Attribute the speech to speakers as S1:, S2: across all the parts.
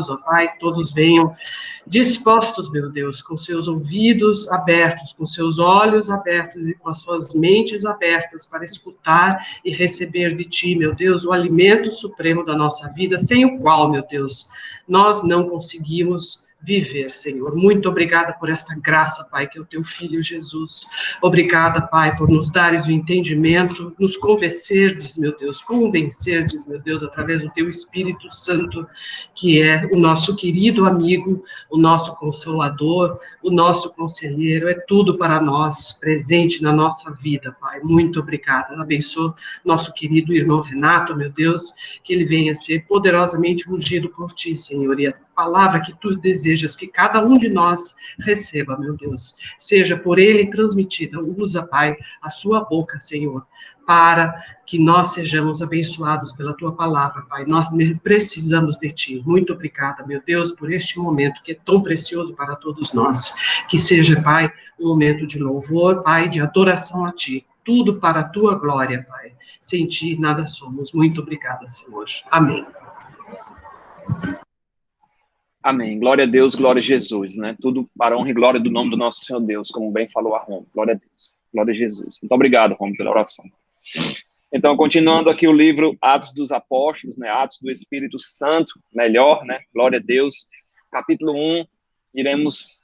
S1: ó Pai, que todos venham dispostos, meu Deus, com seus ouvidos abertos, com seus olhos abertos e com as suas mentes abertas para escutar e receber de Ti, meu Deus, o alimento supremo da nossa vida, sem o qual, meu Deus, nós não conseguimos viver, Senhor. Muito obrigada por esta graça, Pai, que é o Teu Filho Jesus. Obrigada, Pai, por nos dares o entendimento, nos convencerdes, meu Deus, meu Deus, através do Teu Espírito Santo, que é o nosso querido amigo, o nosso consolador, o nosso conselheiro, é tudo para nós, presente na nossa vida, Pai. Muito obrigada. Abençoa nosso querido irmão Renato, meu Deus, que ele venha ser poderosamente ungido por Ti, Senhor, e a palavra que Tu desejas que cada um de nós receba, meu Deus, seja por Ele transmitida. Usa, Pai, a Sua boca, Senhor, para que nós sejamos abençoados pela Tua palavra, Pai. Nós precisamos de Ti. Muito obrigada, meu Deus, por este momento que é tão precioso para todos nós. Que seja, Pai, um momento de louvor, Pai, de adoração a Ti. Tudo para a Tua glória, Pai. Sem Ti, nada somos. Muito obrigada, Senhor. Amém.
S2: Amém. Glória a Deus, glória a Jesus, né? Tudo para a honra e glória do nome do nosso Senhor Deus, como bem falou a Romo. Glória a Deus. Glória a Jesus. Muito obrigado, Romo, pela oração. Então, continuando aqui o livro Atos dos Apóstolos, né? Atos do Espírito Santo, melhor, né? Glória a Deus. Capítulo 1, iremos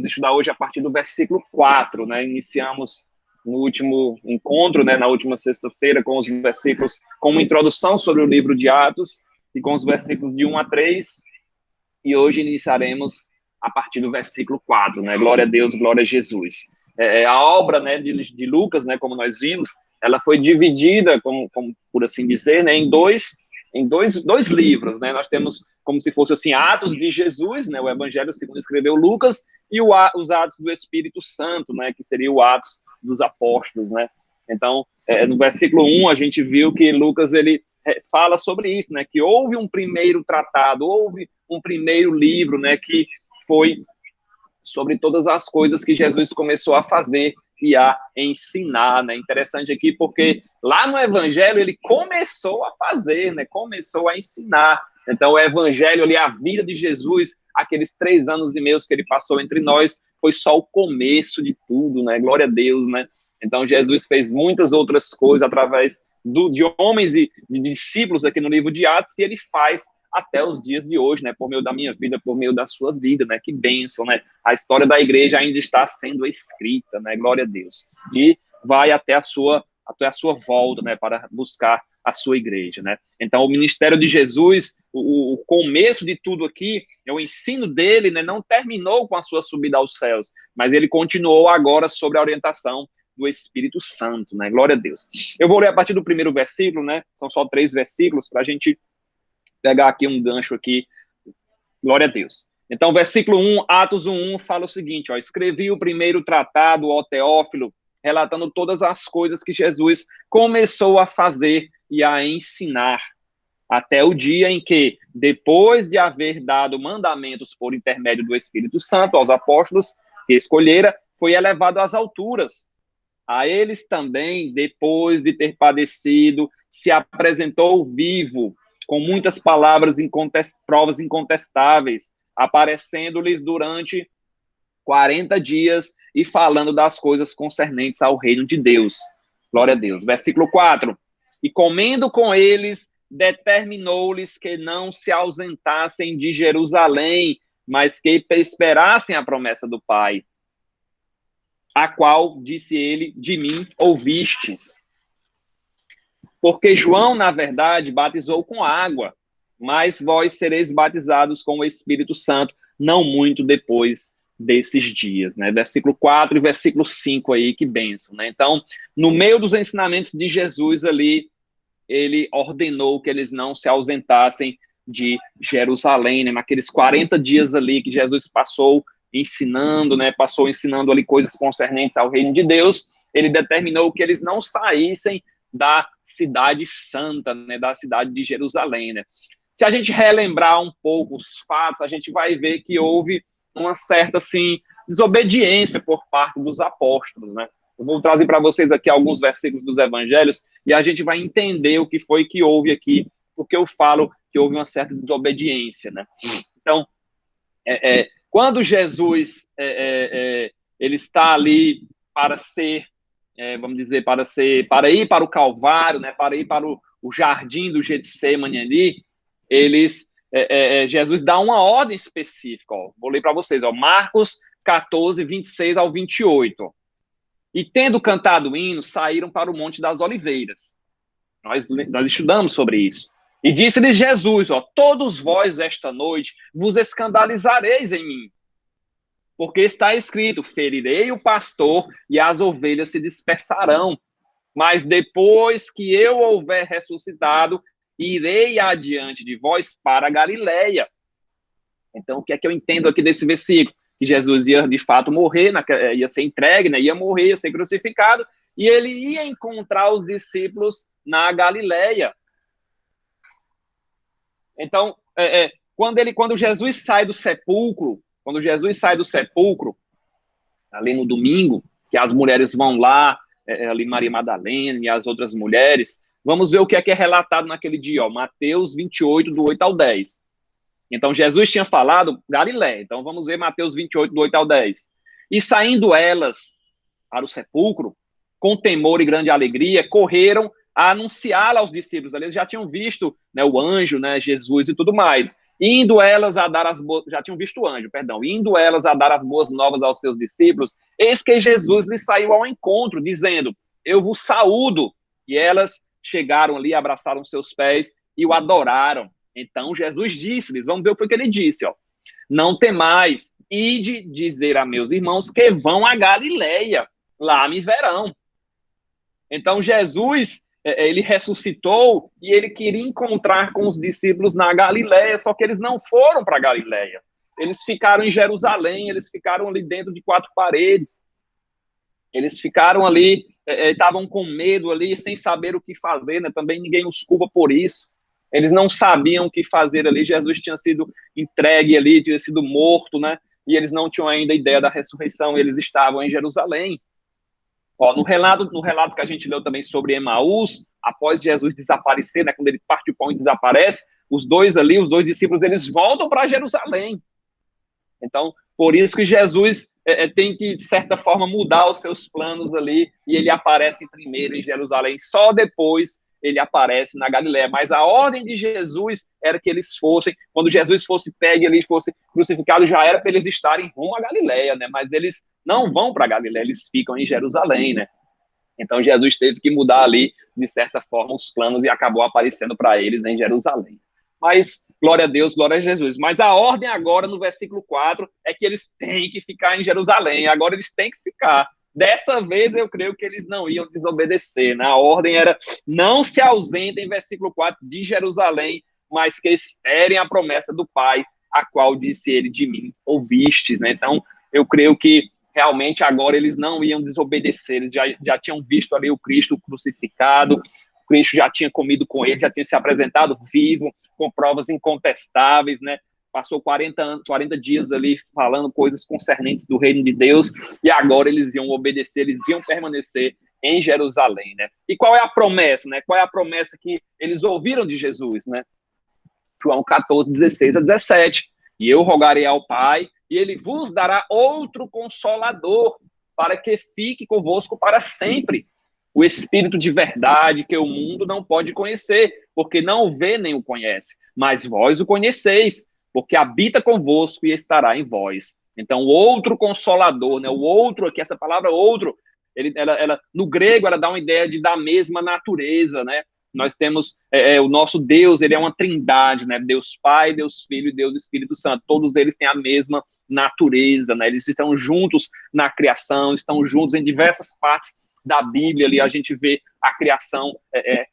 S2: estudar hoje a partir do versículo 4, né? Iniciamos no último encontro, né? Na última sexta-feira, com os versículos, com uma introdução sobre o livro de Atos, e com os versículos de 1 a 3, e hoje iniciaremos a partir do versículo 4, né? Glória a Deus, glória a Jesus. A obra, né, de Lucas, né, como nós vimos, ela foi dividida, como por assim dizer, né, em dois livros, né? Nós temos como se fosse assim, Atos de Jesus, né, o Evangelho segundo escreveu Lucas, e os Atos do Espírito Santo, né, que seria o Atos dos Apóstolos, né? Então, no versículo 1, a gente viu que Lucas, ele fala sobre isso, né, que houve um primeiro tratado, houve um primeiro livro, né, que foi sobre todas as coisas que Jesus começou a fazer e a ensinar, né? Interessante aqui, porque lá no Evangelho ele começou a fazer, né, começou a ensinar. Então, o Evangelho ali, a vida de Jesus, aqueles 3 anos e meio que ele passou entre nós, foi só o começo de tudo, né? Glória a Deus, né? Então, Jesus fez muitas outras coisas através de homens e de discípulos aqui no livro de Atos, e ele faz até os dias de hoje, né? Por meio da minha vida, por meio da sua vida, né? Que bênção, né? A história da igreja ainda está sendo escrita, né? Glória a Deus. E vai até a sua volta, né? Para buscar a sua igreja, né? Então, o ministério de Jesus, o começo de tudo aqui, o ensino dele, né? Não terminou com a sua subida aos céus, mas ele continuou agora sobre a orientação do Espírito Santo, né? Glória a Deus. Eu vou ler a partir do primeiro versículo, né? São só 3 versículos para a gente pegar aqui um gancho aqui. Glória a Deus. Então, versículo 1, Atos 1:1 fala o seguinte, ó: escrevi o primeiro tratado, ó Teófilo, relatando todas as coisas que Jesus começou a fazer e a ensinar, até o dia em que, depois de haver dado mandamentos por intermédio do Espírito Santo aos apóstolos que escolhera, foi elevado às alturas. A eles também, depois de ter padecido, se apresentou vivo, com muitas provas incontestáveis, aparecendo-lhes durante 40 dias e falando das coisas concernentes ao reino de Deus. Glória a Deus. Versículo 4. E comendo com eles, determinou-lhes que não se ausentassem de Jerusalém, mas que esperassem a promessa do Pai, a qual, disse ele, de mim ouvistes. Porque João, na verdade, batizou com água, mas vós sereis batizados com o Espírito Santo, não muito depois desses dias, né? Versículo 4 e versículo 5 aí, que bênção, né? Então, no meio dos ensinamentos de Jesus ali, ele ordenou que eles não se ausentassem de Jerusalém, né? Naqueles 40 dias ali que Jesus passou ensinando, né? Passou ensinando ali coisas concernentes ao reino de Deus, ele determinou que eles não saíssem da cidade santa, né, da cidade de Jerusalém, né? Se a gente relembrar um pouco os fatos, a gente vai ver que houve uma certa, assim, desobediência por parte dos apóstolos, né? Eu vou trazer para vocês aqui alguns versículos dos evangelhos e a gente vai entender o que foi que houve aqui, porque eu falo que houve uma certa desobediência, né? Então, quando Jesus ele está ali para ser, vamos dizer, para ir para o Calvário, né? Para ir para o jardim do Getsemane ali, Jesus dá uma ordem específica, ó. Vou ler para vocês, ó, Marcos 14, 26 ao 28. Ó. E tendo cantado o hino, saíram para o Monte das Oliveiras. Nós estudamos sobre isso. E disse-lhes Jesus, ó, todos vós esta noite vos escandalizareis em mim, porque está escrito, ferirei o pastor e as ovelhas se dispersarão. Mas depois que eu houver ressuscitado, irei adiante de vós para a Galileia. Então, o que é que eu entendo aqui desse versículo? Que Jesus ia, de fato, morrer, ia ser entregue, né? Ia morrer, ia ser crucificado, e ele ia encontrar os discípulos na Galileia. Então, quando Jesus sai do sepulcro, ali no domingo, que as mulheres vão lá, ali Maria Madalena e as outras mulheres, vamos ver o que é relatado naquele dia, ó, Mateus 28, do 8 ao 10. Então, Jesus tinha falado Galileia. Então, vamos ver Mateus 28, do 8 ao 10. E saindo elas para o sepulcro, com temor e grande alegria, correram a anunciá-la aos discípulos. Eles já tinham visto, né, o anjo, né, Jesus e tudo mais. Indo elas a dar já tinham visto o anjo, perdão. Indo elas a dar as boas novas aos seus discípulos, eis que Jesus lhes saiu ao encontro, dizendo, eu vos saúdo. E elas chegaram ali, abraçaram seus pés e o adoraram. Então, Jesus disse-lhes, vamos ver o que ele disse, ó. Não temais, ide dizer a meus irmãos que vão a Galileia, lá me verão. Então, Jesus, ele ressuscitou e ele queria encontrar com os discípulos na Galileia, só que eles não foram para a Galileia. Eles ficaram em Jerusalém, eles ficaram ali dentro de 4 paredes. Eles ficaram ali, estavam com medo ali, sem saber o que fazer, né? Também ninguém os culpa por isso. Eles não sabiam o que fazer ali. Jesus tinha sido entregue ali, tinha sido morto, né? E eles não tinham ainda ideia da ressurreição. Eles estavam em Jerusalém. Ó, no relato que a gente leu também sobre Emaús, após Jesus desaparecer, né? Quando ele parte o pão e desaparece, os dois discípulos, eles voltam para Jerusalém. Então, por isso que Jesus tem que, de certa forma, mudar os seus planos ali, e ele aparece primeiro em Jerusalém, só depois ele aparece na Galileia. Mas a ordem de Jesus era que eles fossem, quando Jesus fosse pego e ele fosse crucificado, já era para eles estarem rumo à Galileia, né? Mas eles não vão para a Galileia, eles ficam em Jerusalém, né? Então, Jesus teve que mudar ali, de certa forma, os planos e acabou aparecendo para eles em Jerusalém. Mas, glória a Deus, glória a Jesus. Mas a ordem agora, no versículo 4, é que eles têm que ficar em Jerusalém. Agora eles têm que ficar. Dessa vez, eu creio que eles não iam desobedecer, né? A ordem era, não se ausentem, versículo 4, de Jerusalém, mas que esperem a promessa do Pai, a qual disse ele, de mim ouvistes, né? Então, eu creio que realmente agora eles não iam desobedecer. Eles já tinham visto ali o Cristo crucificado, Cristo já tinha comido com ele, já tinha se apresentado vivo, com provas incontestáveis, né? Passou 40 dias ali falando coisas concernentes do reino de Deus, e agora eles iam obedecer, eles iam permanecer em Jerusalém, né? E qual é a promessa, né? Qual é a promessa que eles ouviram de Jesus, né? João 14, 16 a 17. E eu rogarei ao Pai, e ele vos dará outro consolador, para que fique convosco para sempre. O Espírito de verdade que o mundo não pode conhecer, porque não o vê nem o conhece. Mas vós o conheceis, porque habita convosco e estará em vós. Então, o outro consolador, né? O outro aqui, essa palavra outro, ela, no grego, ela dá uma ideia da mesma natureza, né? Nós temos o nosso Deus, ele é uma trindade, né? Deus Pai, Deus Filho e Deus Espírito Santo. Todos eles têm a mesma natureza, né? Eles estão juntos na criação, estão juntos em diversas partes da Bíblia. Ali a gente vê a criação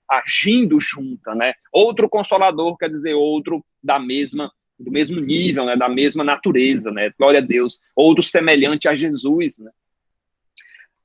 S2: agindo junta, né? Outro consolador quer dizer outro do mesmo nível, né? Da mesma natureza, né? Glória a Deus. Outro semelhante a Jesus, né?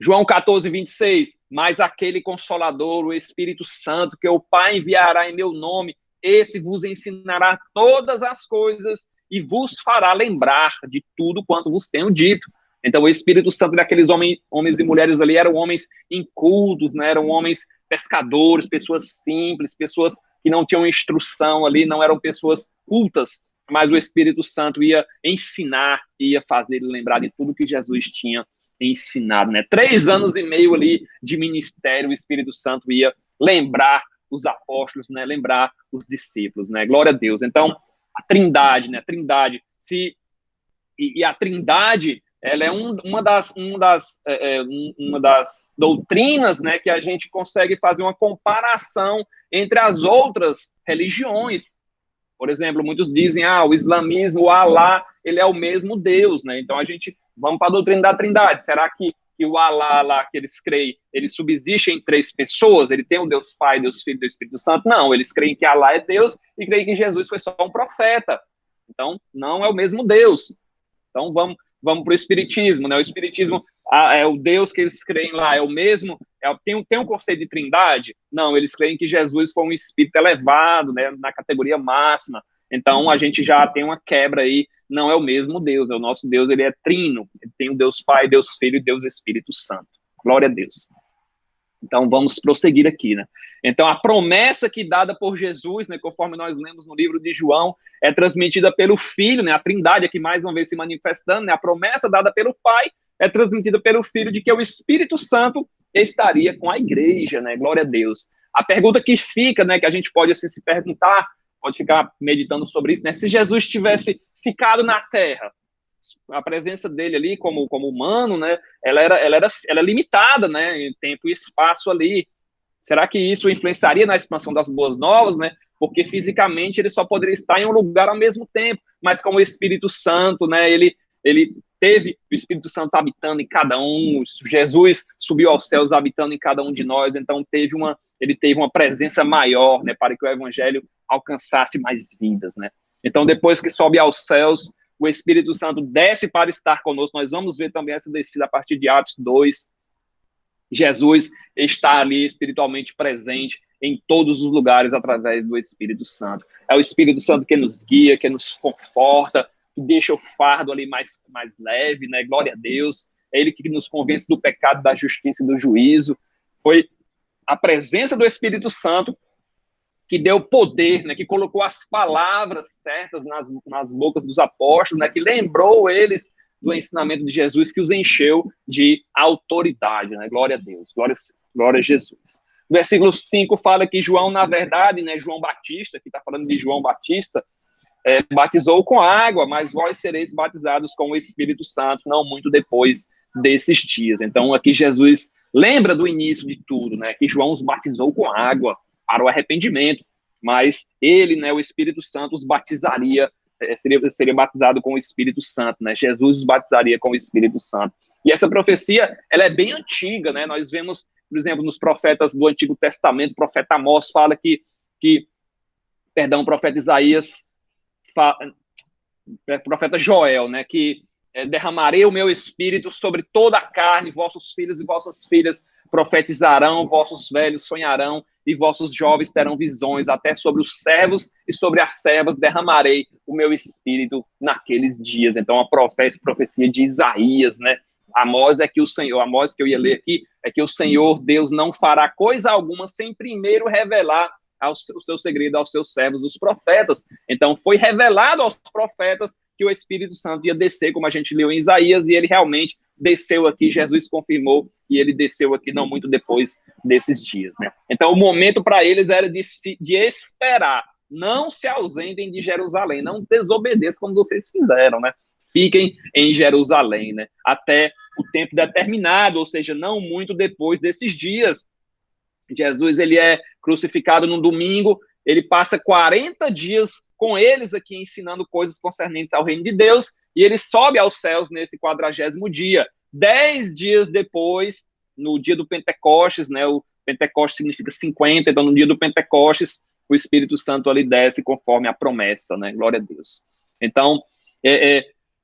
S2: João 14, 26, mas aquele Consolador, o Espírito Santo, que o Pai enviará em meu nome, esse vos ensinará todas as coisas e vos fará lembrar de tudo quanto vos tenho dito. Então, o Espírito Santo daqueles homens e mulheres ali eram homens incultos, né? Eram homens pescadores, pessoas simples, pessoas que não tinham instrução ali, não eram pessoas cultas, mas o Espírito Santo ia ensinar, ia fazer ele lembrar de tudo que Jesus tinha ensinado, né? 3 anos e meio ali de ministério, o Espírito Santo ia lembrar os apóstolos, né? Lembrar os discípulos, né? Glória a Deus. Então, a Trindade, né? A Trindade, e a Trindade, ela é uma das doutrinas, né, que a gente consegue fazer uma comparação entre as outras religiões. Por exemplo, muitos dizem, o islamismo, o Alá, ele é o mesmo Deus, né? Então a gente, vamos para a doutrina da Trindade. Será que o Alá lá que eles creem, ele subsiste em 3 pessoas? Ele tem o Deus Pai, Deus Filho e Deus Espírito Santo? Não, eles creem que Alá é Deus e creem que Jesus foi só um profeta. Então, não é o mesmo Deus. Então, vamos para o Espiritismo, né? O Espiritismo é o Deus que eles creem lá, é o mesmo, tem um conceito de trindade? Não, eles creem que Jesus foi um espírito elevado, né, na categoria máxima. Então, a gente já tem uma quebra aí, não é o mesmo Deus, o nosso Deus, ele é trino, ele tem o Deus Pai, Deus Filho e Deus Espírito Santo. Glória a Deus. Então, vamos prosseguir aqui, né? Então, a promessa que dada por Jesus, né, conforme nós lemos no livro de João, é transmitida pelo Filho, né, a Trindade aqui mais uma vez se manifestando, né, a promessa dada pelo Pai é transmitida pelo Filho de que o Espírito Santo estaria com a igreja, né, glória a Deus. A pergunta que fica, né, que a gente pode assim se perguntar, pode ficar meditando sobre isso, né, se Jesus tivesse ficado na Terra, a presença dele ali como humano, né, ela era limitada, né, em tempo e espaço ali. Será que isso influenciaria na expansão das boas novas, né? Porque fisicamente ele só poderia estar em um lugar ao mesmo tempo, mas como o Espírito Santo, né, ele teve o Espírito Santo habitando em cada um, Jesus subiu aos céus habitando em cada um de nós, então ele teve uma presença maior, né, para que o evangelho alcançasse mais vidas, né? Então, depois que sobe aos céus, o Espírito Santo desce para estar conosco. Nós vamos ver também essa descida a partir de Atos 2. Jesus está ali espiritualmente presente em todos os lugares através do Espírito Santo. É o Espírito Santo que nos guia, que nos conforta, que deixa o fardo ali mais leve, né? Glória a Deus. É ele que nos convence do pecado, da justiça e do juízo. Foi a presença do Espírito Santo que deu poder, né, que colocou as palavras certas nas bocas dos apóstolos, né, que lembrou eles do ensinamento de Jesus, que os encheu de autoridade, né? Glória a Deus, glória a Jesus. O versículo 5 fala que João, na verdade, né, João Batista, que está falando de João Batista, batizou com água, mas vós sereis batizados com o Espírito Santo, não muito depois desses dias. Então, aqui Jesus lembra do início de tudo, né, que João os batizou com água para o arrependimento, mas ele, né, o Espírito Santo, os batizaria, seria batizado com o Espírito Santo, né? Jesus os batizaria com o Espírito Santo. E essa profecia, ela é bem antiga, né? Nós vemos, por exemplo, nos profetas do Antigo Testamento, o profeta Amós fala o profeta Isaías, profeta Joel, né, que derramarei o meu espírito sobre toda a carne, vossos filhos e vossas filhas profetizarão, vossos velhos sonharão e vossos jovens terão visões, até sobre os servos e sobre as servas derramarei o meu espírito naqueles dias. Então, a profecia de Isaías, né? Amós que eu ia ler aqui, é que o Senhor Deus não fará coisa alguma sem primeiro revelar o seu segredo aos seus servos, os profetas. Então, foi revelado aos profetas que o Espírito Santo ia descer, como a gente leu em Isaías, e ele realmente desceu aqui, Jesus confirmou, e ele desceu aqui não muito depois desses dias, né? Então, o momento para eles era de esperar, não se ausentem de Jerusalém, não desobedeçam como vocês fizeram, né? Fiquem em Jerusalém, né? Até o tempo determinado, ou seja, não muito depois desses dias. Jesus, ele é crucificado no domingo, ele passa 40 dias com eles aqui ensinando coisas concernentes ao reino de Deus, e ele sobe aos céus nesse 40º dia. 10 dias depois, no dia do Pentecostes, né, o Pentecostes significa 50, então no dia do Pentecostes, o Espírito Santo ali desce conforme a promessa, né, glória a Deus. Então,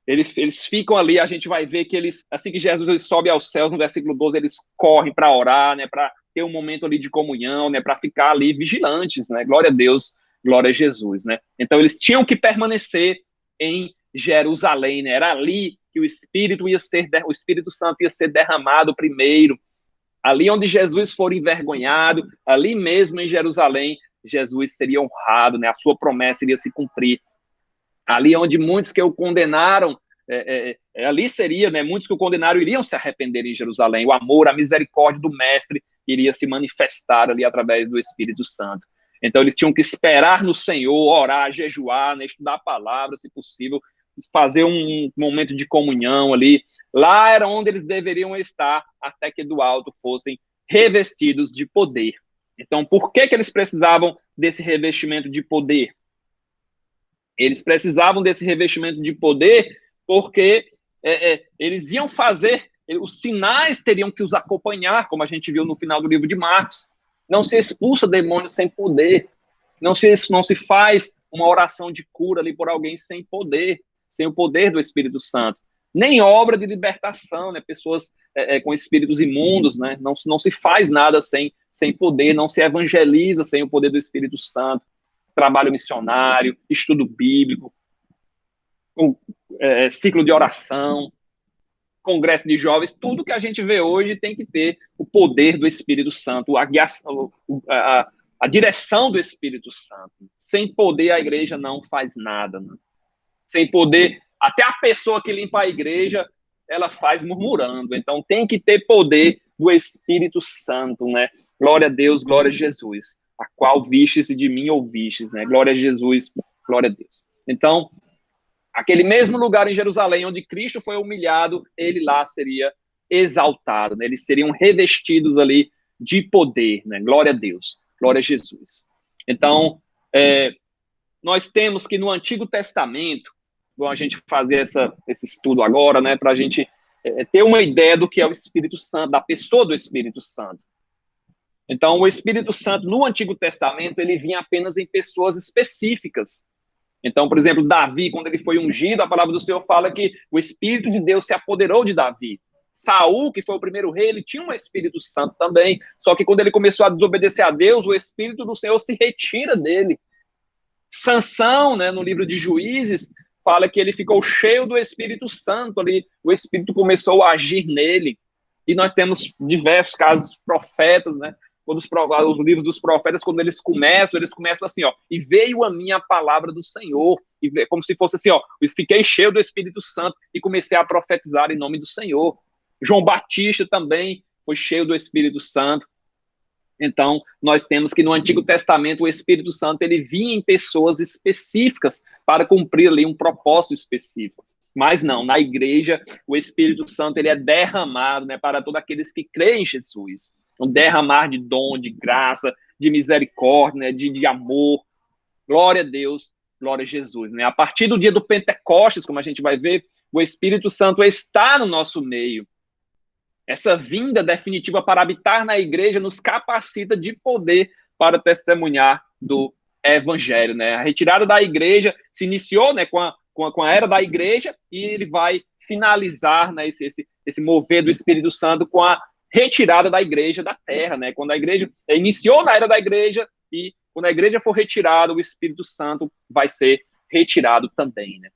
S2: eles ficam ali, a gente vai ver que eles, assim que Jesus sobe aos céus, no versículo 12, eles correm para orar, né, para ter um momento ali de comunhão, né, para ficar ali vigilantes, né, glória a Deus, glória a Jesus, né. Então eles tinham que permanecer em Jerusalém, né, era ali que o Espírito Santo ia ser derramado primeiro, ali onde Jesus for envergonhado, ali mesmo em Jerusalém, Jesus seria honrado, né? A sua promessa iria se cumprir. Ali onde muitos que o condenaram, ali seria, né? Muitos que o condenaram iriam se arrepender em Jerusalém. O amor, a misericórdia do Mestre iria se manifestar ali através do Espírito Santo. Então, eles tinham que esperar no Senhor, orar, jejuar, né? Estudar a palavra, se possível, fazer um momento de comunhão ali. Lá era onde eles deveriam estar, até que do alto fossem revestidos de poder. Então, por que eles precisavam desse revestimento de poder? Eles precisavam desse revestimento de poder porque eles iam fazer, os sinais teriam que os acompanhar, como a gente viu no final do livro de Marcos. Não se expulsa demônios sem poder. Não se faz uma oração de cura ali por alguém sem poder, sem o poder do Espírito Santo. Nem obra de libertação, né? Pessoas com espíritos imundos, né? Não se faz nada sem poder, não se evangeliza sem o poder do Espírito Santo. Trabalho missionário, estudo bíblico, ciclo de oração, congresso de jovens, tudo que a gente vê hoje tem que ter o poder do Espírito Santo, a direção do Espírito Santo. Sem poder, a igreja não faz nada. Né? Sem poder, até a pessoa que limpa a igreja, ela faz murmurando. Então, tem que ter poder do Espírito Santo, né? Glória a Deus, glória a Jesus. A qual vistes e de mim ouvistes, né? Glória a Jesus, glória a Deus. Então, aquele mesmo lugar em Jerusalém onde Cristo foi humilhado, ele lá seria exaltado, né? Eles seriam revestidos ali de poder, né? Glória a Deus, glória a Jesus. Então, nós temos que no Antigo Testamento, bom, a gente fazer esse estudo agora, né? Para a gente ter uma ideia do que é o Espírito Santo, da pessoa do Espírito Santo. Então, o Espírito Santo, no Antigo Testamento, ele vinha apenas em pessoas específicas. Então, por exemplo, Davi, quando ele foi ungido, a palavra do Senhor fala que o Espírito de Deus se apoderou de Davi. Saul, que foi o primeiro rei, ele tinha um Espírito Santo também, só que quando ele começou a desobedecer a Deus, o Espírito do Senhor se retira dele. Sansão, né, no livro de Juízes, fala que ele ficou cheio do Espírito Santo ali, o Espírito começou a agir nele. E nós temos diversos casos, profetas, né? Quando os livros dos profetas, quando eles começam assim, ó, e veio a minha palavra do Senhor, e como se fosse assim, ó, eu fiquei cheio do Espírito Santo e comecei a profetizar em nome do Senhor. João Batista também foi cheio do Espírito Santo. Então, nós temos que no Antigo Testamento o Espírito Santo ele vinha em pessoas específicas para cumprir ali um propósito específico. Mas não, na igreja o Espírito Santo ele é derramado, né, para todos aqueles que creem em Jesus. Um derramar de dom, de graça, de misericórdia, né, de amor. Glória a Deus, glória a Jesus. Né? A partir do dia do Pentecostes, como a gente vai ver, o Espírito Santo está no nosso meio. Essa vinda definitiva para habitar na igreja nos capacita de poder para testemunhar do Evangelho. Né? A retirada da igreja se iniciou, né, com a era da igreja e ele vai finalizar, né, esse mover do Espírito Santo com a retirada da igreja da terra, né? Quando a igreja iniciou na era da igreja e quando a igreja for retirada, o Espírito Santo vai ser retirado também, né?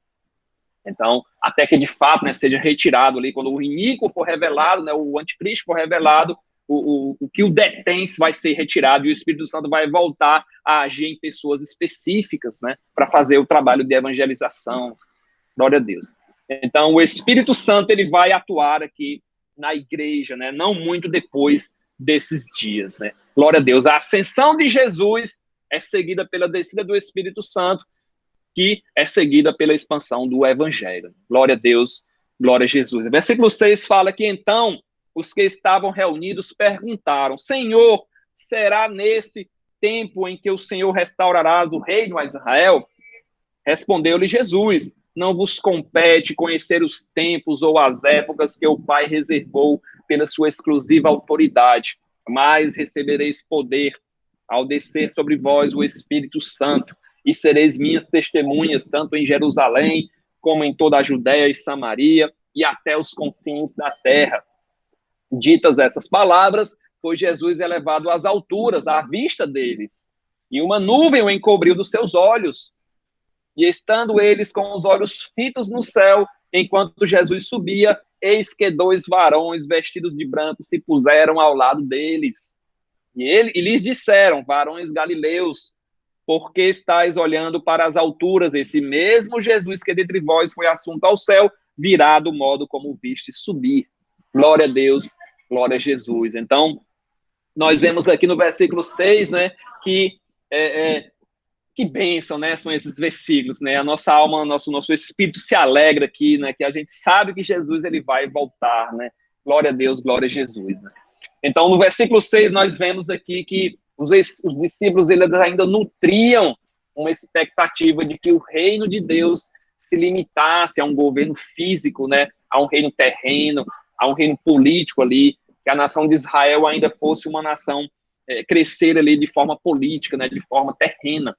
S2: Então, até que de fato, né, seja retirado ali, quando o iníquo for revelado, né, o anticristo for revelado, o que o detém vai ser retirado e o Espírito Santo vai voltar a agir em pessoas específicas, né, para fazer o trabalho de evangelização. Glória a Deus. Então, o Espírito Santo ele vai atuar aqui na igreja, né? Não muito depois desses dias, né? Glória a Deus. A ascensão de Jesus é seguida pela descida do Espírito Santo, que é seguida pela expansão do Evangelho. Glória a Deus, glória a Jesus. Versículo 6 fala que então os que estavam reunidos perguntaram: Senhor, será nesse tempo em que o Senhor restaurarás o reino a Israel? Respondeu-lhe Jesus: não vos compete conhecer os tempos ou as épocas que o Pai reservou pela sua exclusiva autoridade, mas recebereis poder ao descer sobre vós o Espírito Santo, e sereis minhas testemunhas, tanto em Jerusalém, como em toda a Judéia e Samaria, e até os confins da terra. Ditas essas palavras, foi Jesus elevado às alturas, à vista deles, e uma nuvem o encobriu dos seus olhos. E estando eles com os olhos fitos no céu, enquanto Jesus subia, eis que 2 varões vestidos de branco se puseram ao lado deles. E lhes disseram, varões galileus, por que estáis olhando para as alturas? Esse mesmo Jesus que dentre vós foi assunto ao céu, virá do modo como viste subir. Glória a Deus, glória a Jesus. Então, nós vemos aqui no versículo 6, né, que bênção, né, são esses versículos, né, a nossa alma, nosso espírito se alegra aqui, né, que a gente sabe que Jesus, ele vai voltar, né, glória a Deus, glória a Jesus, né. Então, no versículo 6, nós vemos aqui que os discípulos, eles ainda nutriam uma expectativa de que o reino de Deus se limitasse a um governo físico, né, a um reino terreno, a um reino político ali, que a nação de Israel ainda fosse uma nação crescer ali de forma política, né, de forma terrena.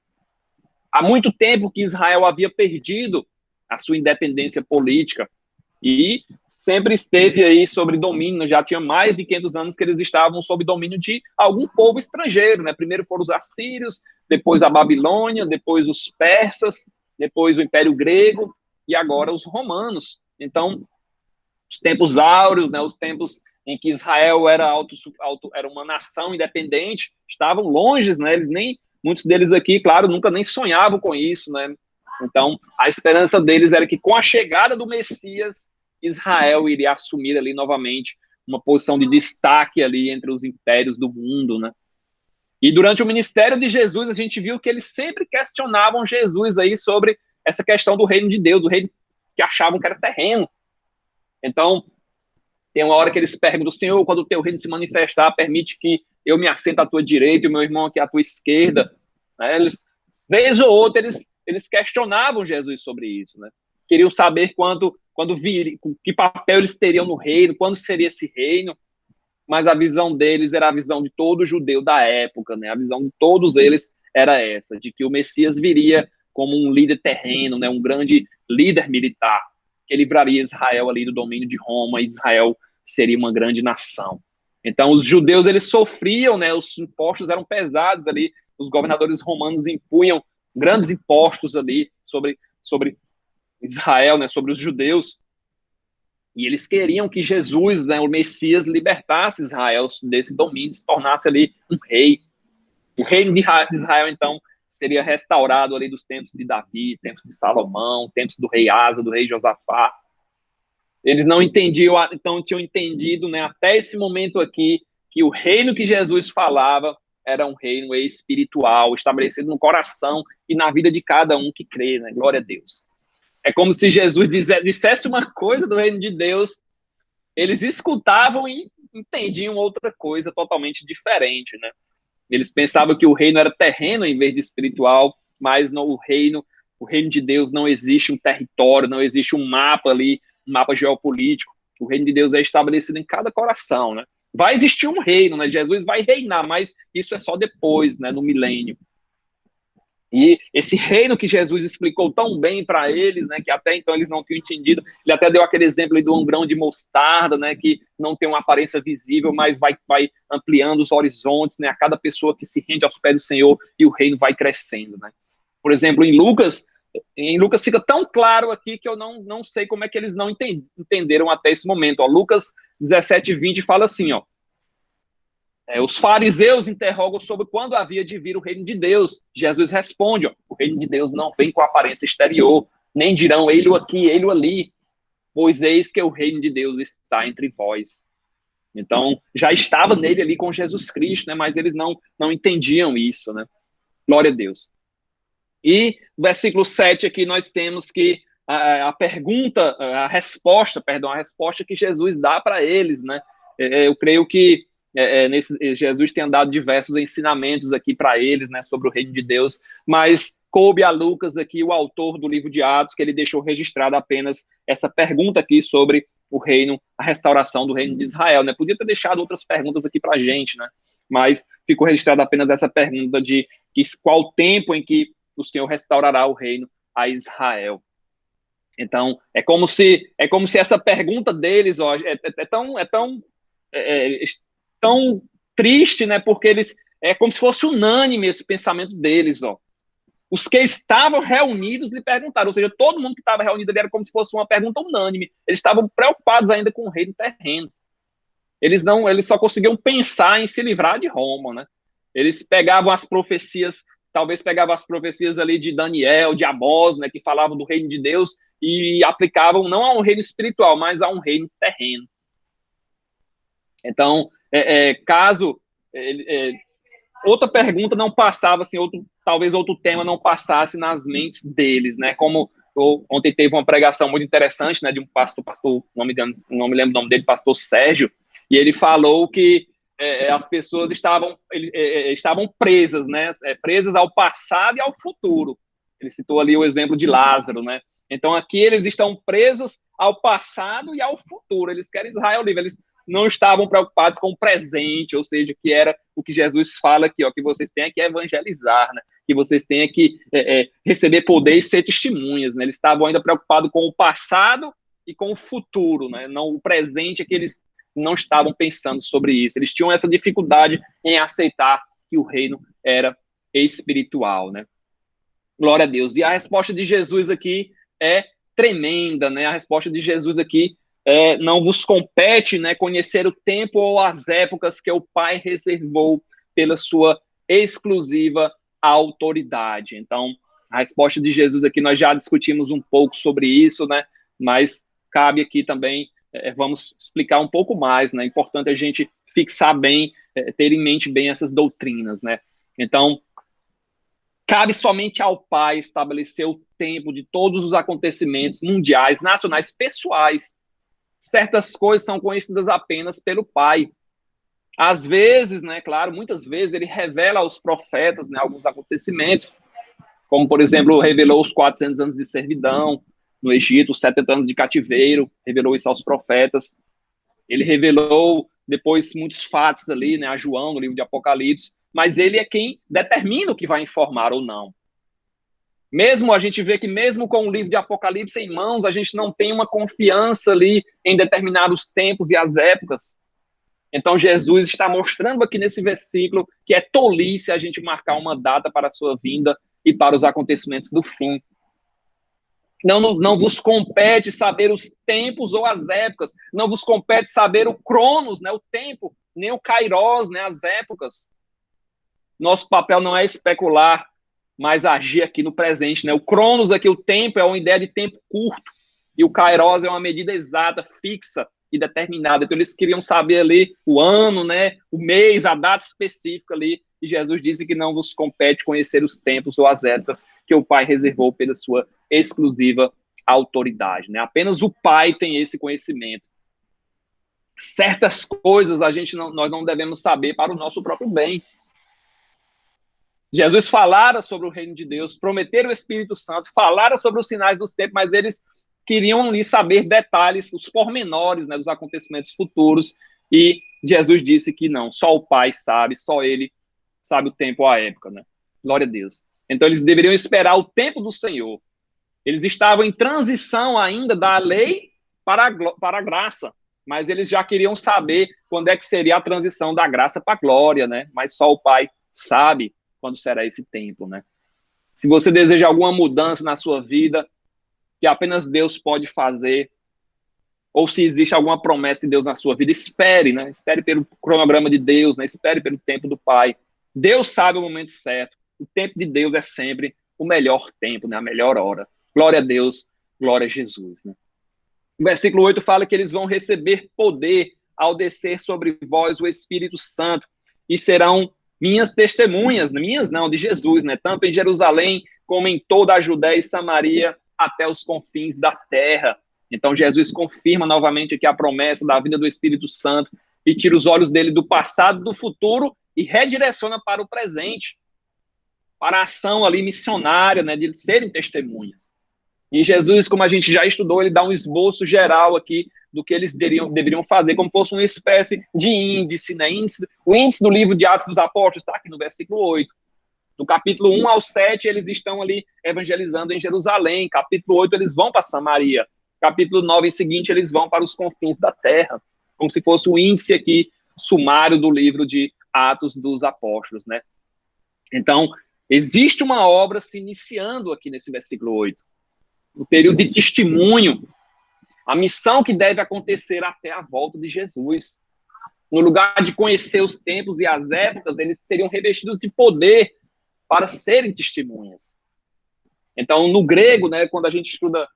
S2: Há muito tempo que Israel havia perdido a sua independência política e sempre esteve aí sob domínio, já tinha mais de 500 anos que eles estavam sob domínio de algum povo estrangeiro, né? Primeiro foram os assírios, depois a Babilônia, depois os persas, depois o Império Grego e agora os romanos. Então, os tempos áureos, né, os tempos em que Israel era uma nação independente, estavam longe, né? Muitos deles aqui, claro, nunca nem sonhavam com isso, né? Então, a esperança deles era que com a chegada do Messias, Israel iria assumir ali novamente uma posição de destaque ali entre os impérios do mundo, né? E durante o ministério de Jesus, a gente viu que eles sempre questionavam Jesus aí sobre essa questão do reino de Deus, do reino que achavam que era terreno. Então, tem uma hora que eles perguntam, Senhor, quando o teu reino se manifestar, permite que eu me assente à tua direita e o meu irmão aqui à tua esquerda. Né? Vez ou outra, eles questionavam Jesus sobre isso, né? Queriam saber que papel eles teriam no reino, quando seria esse reino, mas a visão deles era a visão de todo judeu da época, né? A visão de todos eles era essa, de que o Messias viria como um líder terreno, né? Um grande líder militar, que livraria Israel ali do domínio de Roma, e Israel seria uma grande nação. Então, os judeus, eles sofriam, né? Os impostos eram pesados ali, os governadores romanos impunham grandes impostos ali sobre Israel, né, sobre os judeus, e eles queriam que Jesus, né, o Messias, libertasse Israel desse domínio, se tornasse ali um rei. O reino de Israel, então, seria restaurado ali dos tempos de Davi, tempos de Salomão, tempos do rei Asa, do rei Josafá. Eles não entendiam, então tinham entendido, né, até esse momento aqui, que o reino que Jesus falava era um reino espiritual, estabelecido no coração e na vida de cada um que crê, né? Glória a Deus. É como se Jesus dissesse uma coisa do reino de Deus, eles escutavam e entendiam outra coisa totalmente diferente, né? Eles pensavam que o reino era terreno em vez de espiritual, mas o reino de Deus não existe um território, não existe um mapa ali, um mapa geopolítico. O reino de Deus é estabelecido em cada coração, né? Vai existir um reino, né? Jesus vai reinar, mas isso é só depois, né? No milênio. E esse reino que Jesus explicou tão bem para eles, né, que até então eles não tinham entendido, ele até deu aquele exemplo do um grão de mostarda, né, que não tem uma aparência visível, mas vai ampliando os horizontes, né, a cada pessoa que se rende aos pés do Senhor, e o reino vai crescendo, né. Por exemplo, em Lucas fica tão claro aqui que eu não sei como é que eles não entenderam até esse momento. Ó, Lucas 17:20 fala assim, ó, os fariseus interrogam sobre quando havia de vir o reino de Deus. Jesus responde, ó, o reino de Deus não vem com aparência exterior, nem dirão ele aqui, ele ali, pois eis que o reino de Deus está entre vós. Então, já estava nele ali com Jesus Cristo, né, mas eles não entendiam isso, né? Glória a Deus. E no versículo 7 aqui nós temos que a resposta que Jesus dá para eles, né? Eu creio que Jesus tenha dado diversos ensinamentos aqui para eles, né, sobre o reino de Deus, mas coube a Lucas aqui, o autor do livro de Atos, que ele deixou registrado apenas essa pergunta aqui sobre o reino, a restauração do reino de Israel, né? Podia ter deixado outras perguntas aqui para a gente, né? Mas ficou registrada apenas essa pergunta de qual o tempo em que o Senhor restaurará o reino a Israel. Então, é como se essa pergunta deles, ó, tão triste, né? Porque é como se fosse unânime esse pensamento deles, ó. Os que estavam reunidos lhe perguntaram, ou seja, todo mundo que estava reunido ali era como se fosse uma pergunta unânime. Eles estavam preocupados ainda com o reino terreno. Eles só conseguiam pensar em se livrar de Roma, né? Eles pegavam as profecias, talvez pegavam as profecias ali de Daniel, de Amós, né, que falavam do reino de Deus, e aplicavam não a um reino espiritual, mas a um reino terreno. Então, caso outra pergunta não passava, assim, talvez outro tema não passasse nas mentes deles, né? Como ontem teve uma pregação muito interessante, né, de um pastor, não me lembro o nome dele, pastor Sérgio, e ele falou que as pessoas estavam presas, né? Presas ao passado e ao futuro. Ele citou ali o exemplo de Lázaro, né? Então aqui eles estão presos ao passado e ao futuro. Eles querem Israel livre. Eles não estavam preocupados com o presente, ou seja, que era o que Jesus fala aqui, ó, que vocês têm que evangelizar, né? Que vocês têm que receber poder e ser testemunhas, né? Eles estavam ainda preocupados com o passado e com o futuro, né? Não o presente, é que eles não estavam pensando sobre isso. Eles tinham essa dificuldade em aceitar que o reino era espiritual, né? Glória a Deus. E a resposta de Jesus aqui é tremenda, né? A resposta de Jesus aqui não vos compete, né, conhecer o tempo ou as épocas que o Pai reservou pela sua exclusiva autoridade. Então, a resposta de Jesus aqui, nós já discutimos um pouco sobre isso, né? Mas cabe aqui também, vamos explicar um pouco mais, né? É importante a gente fixar bem, ter em mente bem essas doutrinas, né? Então, cabe somente ao Pai estabelecer o tempo de todos os acontecimentos mundiais, nacionais, pessoais. Certas coisas são conhecidas apenas pelo Pai. Às vezes, né, claro, muitas vezes ele revela aos profetas, né, alguns acontecimentos, como, por exemplo, revelou os 400 anos de servidão no Egito, os 70 anos de cativeiro, revelou isso aos profetas. Ele revelou depois muitos fatos ali, né, a João, no livro de Apocalipse, mas ele é quem determina o que vai informar ou não. Mesmo a gente vê que mesmo com o livro de Apocalipse em mãos, a gente não tem uma confiança ali em determinados tempos e as épocas. Então Jesus está mostrando aqui nesse versículo que é tolice a gente marcar uma data para a sua vinda e para os acontecimentos do fim. Não vos compete saber os tempos ou as épocas, não vos compete saber o cronos, né, o tempo, nem o kairos, né, as épocas. Nosso papel não é especular, mas agir aqui no presente, né? O cronos aqui, o tempo, é uma ideia de tempo curto, e o kairos é uma medida exata, fixa e determinada. Então eles queriam saber ali o ano, né, o mês, a data específica ali, e Jesus disse que não vos compete conhecer os tempos ou as épocas que o Pai reservou pela sua exclusiva autoridade, né? Apenas o Pai tem esse conhecimento. Certas coisas nós não devemos saber para o nosso próprio bem. Jesus falara sobre o reino de Deus, prometeram o Espírito Santo, falara sobre os sinais dos tempos, mas eles queriam ali saber detalhes, os pormenores, né, dos acontecimentos futuros, e Jesus disse que não, só o Pai sabe, só Ele sabe o tempo ou a época, né? Glória a Deus. Então eles deveriam esperar o tempo do Senhor. Eles estavam em transição ainda da lei para a graça, mas eles já queriam saber quando é que seria a transição da graça para a glória, né? Mas só o Pai sabe quando será esse tempo, né? Se você deseja alguma mudança na sua vida, que apenas Deus pode fazer, ou se existe alguma promessa de Deus na sua vida, espere, né? Espere pelo cronograma de Deus, né? Espere pelo tempo do Pai. Deus sabe o momento certo. O tempo de Deus é sempre o melhor tempo, né? A melhor hora. Glória a Deus, glória a Jesus, né? O versículo 8 fala que eles vão receber poder ao descer sobre vós o Espírito Santo e serão minhas testemunhas, minhas não, de Jesus, né? Tanto em Jerusalém como em toda a Judéia e Samaria até os confins da terra. Então Jesus confirma novamente aqui a promessa da vinda do Espírito Santo e tira os olhos dele do passado, do futuro e redireciona para o presente, para a ação ali missionária, né, de serem testemunhas. E Jesus, como a gente já estudou, ele dá um esboço geral aqui do que eles deveriam fazer, como fosse uma espécie de índice, né? O índice do livro de Atos dos Apóstolos está aqui no versículo 8. Do capítulo 1 ao 7, eles estão ali evangelizando em Jerusalém. Capítulo 8, eles vão para Samaria. Capítulo 9 em seguinte, eles vão para os confins da terra. Como se fosse o índice aqui, sumário do livro de Atos dos Apóstolos, né? Então, existe uma obra se iniciando aqui nesse versículo 8. O período de testemunho, a missão que deve acontecer até a volta de Jesus. No lugar de conhecer os tempos e as épocas, eles seriam revestidos de poder para serem testemunhas. Então, no grego, né, quando a gente estuda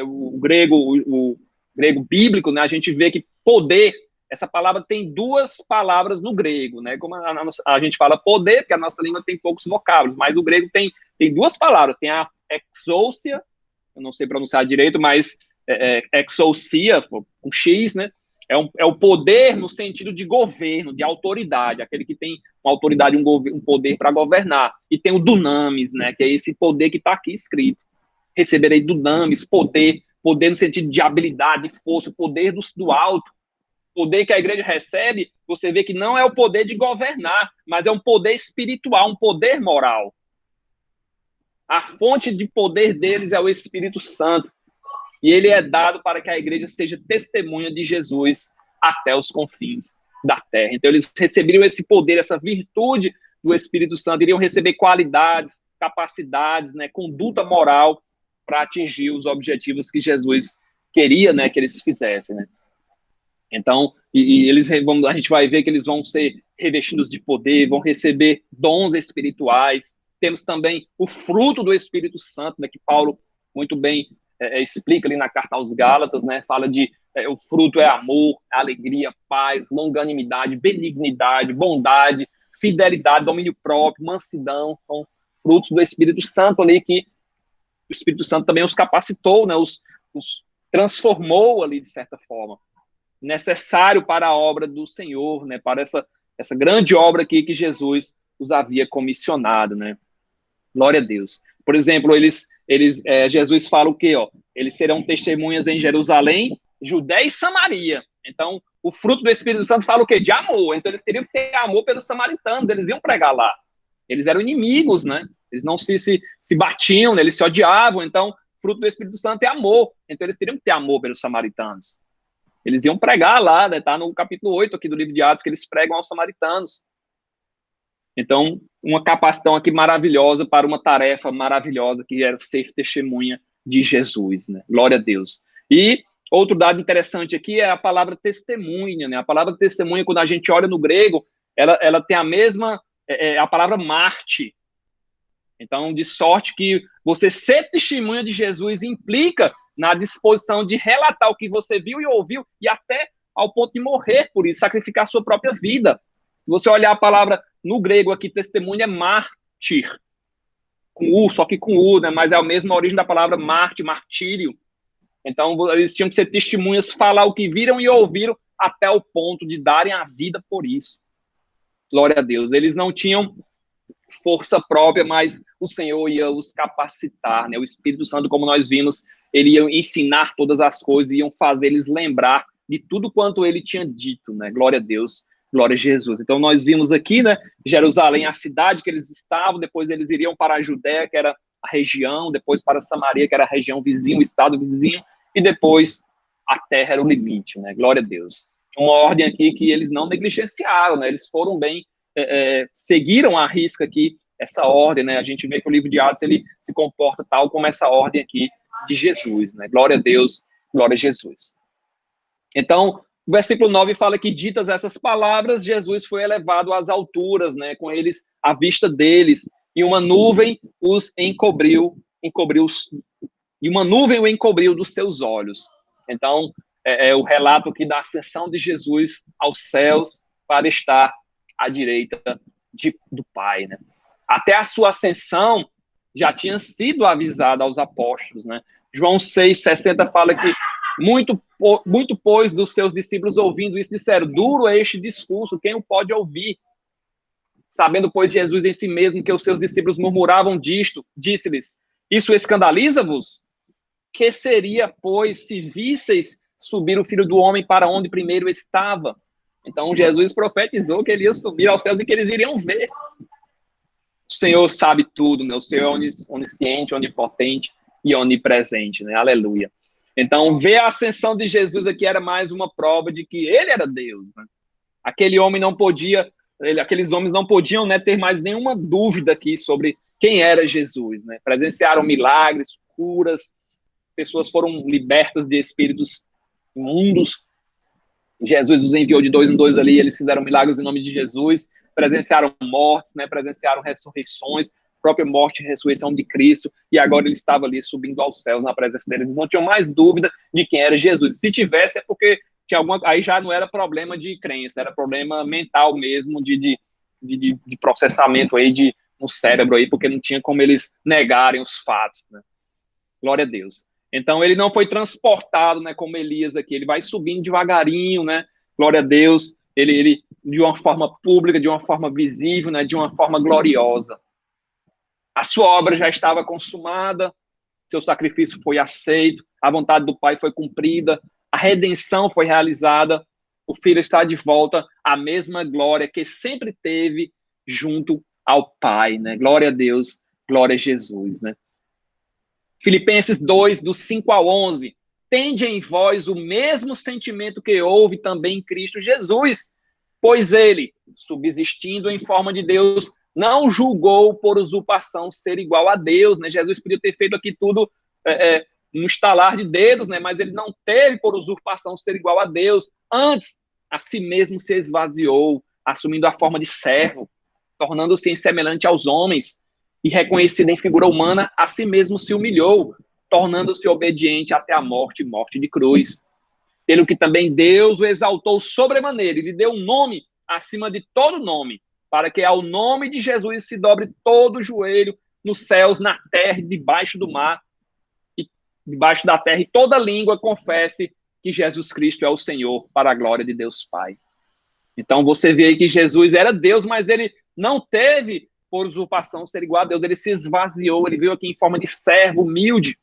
S2: o grego bíblico, né, a gente vê que poder, essa palavra tem duas palavras no grego, né? Como a gente fala poder, porque a nossa língua tem poucos vocábulos, mas o grego tem duas palavras, tem a exousia, eu não sei pronunciar direito, mas exousia, com X, né? É o poder no sentido de governo, de autoridade, aquele que tem uma autoridade, um poder para governar. E tem o dunamis, né? Que é esse poder que está aqui escrito. Receberei dunamis, poder no sentido de habilidade, força, poder do alto. Poder que a igreja recebe, você vê que não é o poder de governar, mas é um poder espiritual, um poder moral. A fonte de poder deles é o Espírito Santo. E ele é dado para que a igreja seja testemunha de Jesus até os confins da terra. Então, eles receberiam esse poder, essa virtude do Espírito Santo, iriam receber qualidades, capacidades, né, conduta moral para atingir os objetivos que Jesus queria, né, que eles fizessem, né? Então, a gente vai ver que eles vão ser revestidos de poder, vão receber dons espirituais. Temos também o fruto do Espírito Santo, né, que Paulo muito bem explica ali na carta aos Gálatas, né, fala de o fruto é amor, alegria, paz, longanimidade, benignidade, bondade, fidelidade, domínio próprio, mansidão. São frutos do Espírito Santo ali, que o Espírito Santo também os capacitou, né, os transformou ali de certa forma, necessário para a obra do Senhor, né, para essa grande obra aqui que Jesus os havia comissionado, né? Glória a Deus. Por exemplo, Jesus fala o quê? Eles serão testemunhas em Jerusalém, Judéia e Samaria. Então, o fruto do Espírito Santo fala o quê? De amor. Então, eles teriam que ter amor pelos samaritanos, eles iam pregar lá. Eles eram inimigos, né? Eles não se batiam, né? Eles se odiavam. Então, o fruto do Espírito Santo é amor. Então, eles teriam que ter amor pelos samaritanos. Eles iam pregar lá, né? Tá no capítulo 8 aqui do livro de Atos, que eles pregam aos samaritanos. Então, uma capacitação aqui maravilhosa para uma tarefa maravilhosa que era ser testemunha de Jesus, né? Glória a Deus. E outro dado interessante aqui é a palavra testemunha, né? A palavra testemunha, quando a gente olha no grego, ela tem a mesma, a palavra marte. Então, de sorte que você ser testemunha de Jesus implica na disposição de relatar o que você viu e ouviu, e até ao ponto de morrer por isso, sacrificar a sua própria vida. Se você olhar a palavra no grego aqui, testemunha é mártir, com U, só que com U, né? Mas é a mesma origem da palavra mártir, martírio. Então, eles tinham que ser testemunhas, falar o que viram e ouviram, até o ponto de darem a vida por isso. Glória a Deus. Eles não tinham força própria, mas o Senhor ia os capacitar, né? O Espírito Santo, como nós vimos, ele ia ensinar todas as coisas, iam fazer eles lembrar de tudo quanto ele tinha dito, né? Glória a Deus, glória a Jesus. Então, nós vimos aqui, né, Jerusalém, a cidade que eles estavam, depois eles iriam para a Judéia, que era a região, depois para Samaria, que era a região vizinha, o estado vizinho, e depois a terra era o limite, né? Glória a Deus. Uma ordem aqui que eles não negligenciaram, né? Eles foram bem, seguiram à risca aqui essa ordem, né? A gente vê que o livro de Atos, ele se comporta tal como essa ordem aqui de Jesus, né? Glória a Deus, glória a Jesus. Então, o versículo 9 fala que, ditas essas palavras, Jesus foi elevado às alturas, né? Com eles, à vista deles, e uma nuvem os encobriu, e uma nuvem o encobriu dos seus olhos. Então, é o relato aqui da ascensão de Jesus aos céus para estar à direita do Pai, né? Até a sua ascensão já tinha sido avisada aos apóstolos, né? João 6,60 fala que muito, pois, dos seus discípulos ouvindo isso, disseram, duro é este discurso, quem o pode ouvir? Sabendo, pois, Jesus em si mesmo que os seus discípulos murmuravam disto, disse-lhes, isso escandaliza-vos? Que seria, pois, se visseis subir o Filho do Homem para onde primeiro estava? Então, Jesus profetizou que ele ia subir aos céus e que eles iriam ver. O Senhor sabe tudo, né? O Senhor é onisciente, onipotente e onipresente, né? Aleluia. Então, ver a ascensão de Jesus aqui era mais uma prova de que ele era Deus, né? Aqueles homens não podiam, né, ter mais nenhuma dúvida aqui sobre quem era Jesus, né? Presenciaram milagres, curas, pessoas foram libertas de espíritos imundos, Jesus os enviou de dois em dois ali, eles fizeram milagres em nome de Jesus, presenciaram mortes, né, presenciaram ressurreições, própria morte e ressurreição de Cristo, e agora ele estava ali subindo aos céus na presença deles. Não tinham mais dúvida de quem era Jesus. Se tivesse, é porque tinha alguma, aí já não era problema de crença, era problema mental mesmo, de processamento aí no cérebro aí, porque não tinha como eles negarem os fatos, né? Glória a Deus. Então, ele não foi transportado, né, como Elias aqui, ele vai subindo devagarinho, né, glória a Deus, ele de uma forma pública, de uma forma visível, né, de uma forma gloriosa. A sua obra já estava consumada, seu sacrifício foi aceito, a vontade do Pai foi cumprida, a redenção foi realizada, o Filho está de volta à mesma glória que sempre teve junto ao Pai, né, glória a Deus, glória a Jesus, né. Filipenses 2, do 5 ao 11. Tende em vós o mesmo sentimento que houve também em Cristo Jesus, pois ele, subsistindo em forma de Deus, não julgou por usurpação ser igual a Deus, né? Jesus podia ter feito aqui tudo no estalar de dedos, né? Mas ele não teve por usurpação ser igual a Deus. Antes, a si mesmo se esvaziou, assumindo a forma de servo, tornando-se semelhante aos homens, e reconhecido em figura humana, a si mesmo se humilhou, tornando-se obediente até a morte, morte de cruz. Pelo que também Deus o exaltou sobremaneira, e lhe deu um nome acima de todo nome, para que ao nome de Jesus se dobre todo o joelho nos céus, na terra e debaixo do mar, e debaixo da terra, e toda língua confesse que Jesus Cristo é o Senhor, para a glória de Deus Pai. Então você vê aí que Jesus era Deus, mas ele não teve por usurpação ser igual a Deus, ele se esvaziou, ele veio aqui em forma de servo, humilde,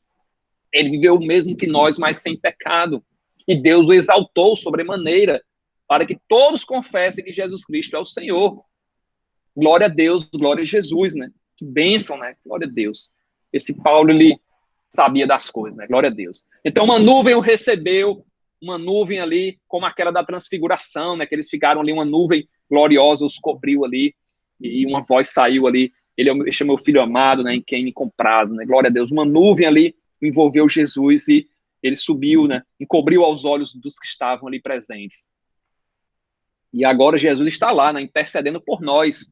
S2: ele viveu o mesmo que nós, mas sem pecado, e Deus o exaltou sobremaneira, para que todos confessem que Jesus Cristo é o Senhor. Glória a Deus, glória a Jesus, né? Que bênção, né? Glória a Deus. Esse Paulo, ele sabia das coisas, né? Glória a Deus. Então uma nuvem o recebeu, uma nuvem ali, como aquela da transfiguração, né? Que eles ficaram ali, uma nuvem gloriosa os cobriu ali, e uma voz saiu ali, ele chama o filho amado, né, em quem me compraz, né, glória a Deus, uma nuvem ali envolveu Jesus e ele subiu, né, encobriu aos olhos dos que estavam ali presentes. E agora Jesus está lá, né, intercedendo por nós,